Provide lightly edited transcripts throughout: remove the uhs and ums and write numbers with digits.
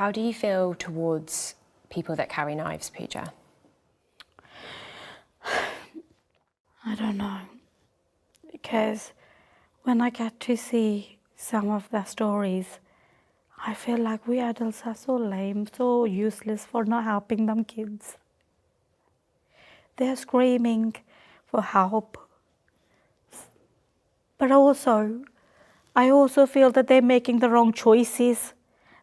How do you feel towards people that carry knives, Pooja? I don't know, because when I get to see some of the stories, I feel like we adults are so lame, so useless for not helping them kids. They're screaming for help. But I also feel that they're making the wrong choices.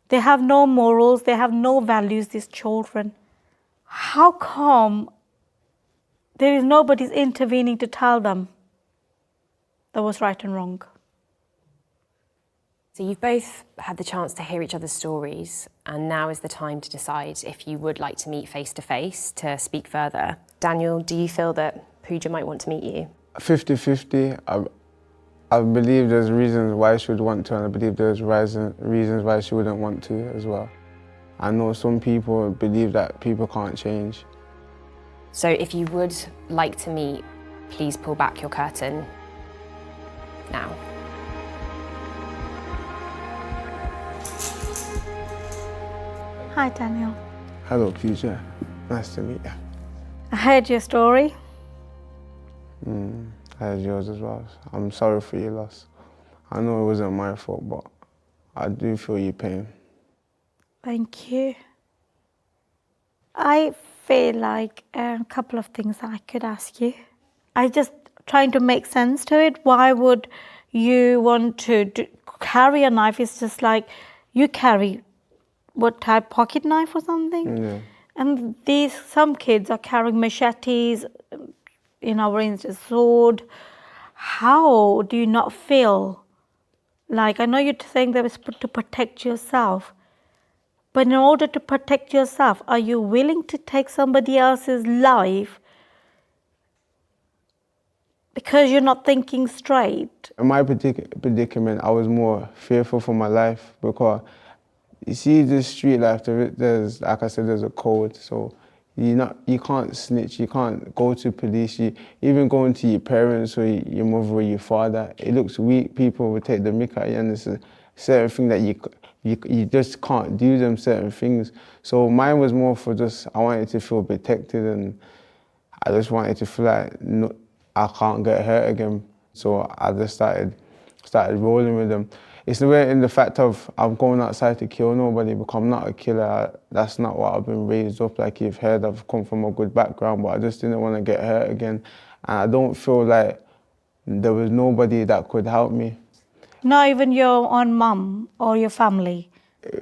They have no morals, they have no values, these children. How come there is nobody's intervening to tell them that was right and wrong? So you've both had the chance to hear each other's stories, and now is the time to decide if you would like to meet face to face to speak further. Daniel, do you feel that Pooja might want to meet you? 50-50. I believe there's reasons why she would want to, and I believe there's reasons why she wouldn't want to as well. I know some people believe that people can't change. So if you would like to meet, please pull back your curtain now. Hi, Daniel. Hello, Pooja. Nice to meet you. I heard your story. I heard yours as well. I'm sorry for your loss. I know it wasn't my fault, but I do feel your pain. Thank you. I feel like a couple of things I could ask you. I just trying to make sense to it. Why would you want to carry a knife? It's just like you carry what type, pocket knife or something? Yeah. And some kids are carrying machetes, in our instance, sword. How do you not feel like, I know you're saying that it's to protect yourself, but in order to protect yourself, are you willing to take somebody else's life because you're not thinking straight? In my predicament, I was more fearful for my life because you see this street life, there's, like I said, there's a code. So you can't snitch, you can't go to police, even going to your parents or your mother or your father, it looks weak. People will take the mick at you, and it's a certain thing that you just can't do them certain things. So mine was more for just, I wanted to feel protected, and I just wanted to feel like no, I can't get hurt again. So I just started rolling with them. It's in the fact of I'm going outside to kill nobody because I'm not a killer. That's not what I've been raised up. Like you've heard, I've come from a good background, but I just didn't want to get hurt again. And I don't feel like there was nobody that could help me. Not even your own mum or your family?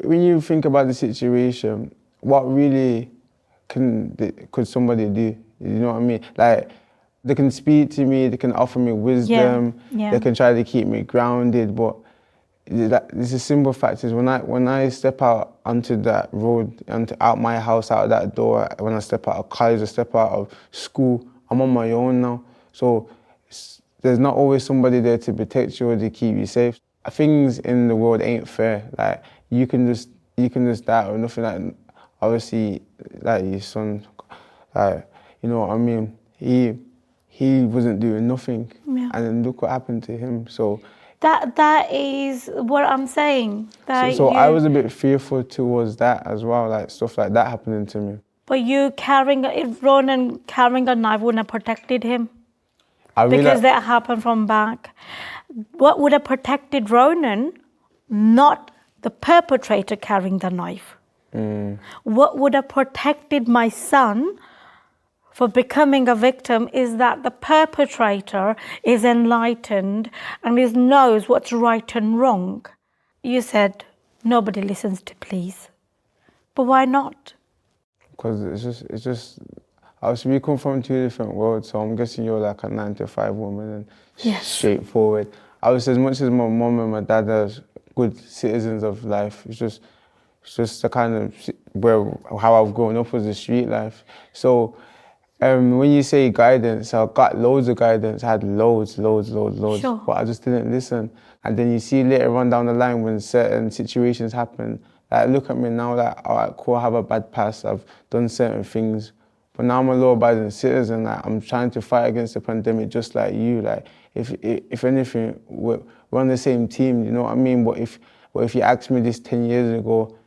When you think about the situation, what really could somebody do? You know what I mean? Like, they can speak to me, they can offer me wisdom, they can try to keep me grounded, but there's a simple fact is when I step out onto that road, out my house, out that door, when I step out of college, I step out of school, I'm on my own now. So there's not always somebody there to protect you or to keep you safe. Things in the world ain't fair. Like you can just die or nothing. Like obviously, like your son, like you know what I mean. He wasn't doing nothing, and then look what happened to him. So. That is what I'm saying. So I was a bit fearful towards that as well, like stuff like that happening to me. But if Ronan carrying a knife wouldn't have protected him? Because that happened from back. What would have protected Ronan, not the perpetrator carrying the knife? What would have protected my son for becoming a victim is that the perpetrator is enlightened and knows what's right and wrong. You said nobody listens to police, but why not? Because it's just, obviously we come from two different worlds, so I'm guessing you're like a 9-to-5 woman and straightforward. Obviously, as much as my mum and my dad are good citizens of life, it's just the kind of how I've grown up was the street life. So. When you say guidance, I got loads of guidance. I had loads. Sure. But I just didn't listen. And then you see later on down the line when certain situations happen, like look at me now, like, all right, cool, I have a bad past, I've done certain things. But now I'm a law-abiding citizen, like, I'm trying to fight against the pandemic just like you. Like, if anything, we're on the same team, you know what I mean? But if you asked me this 10 years ago,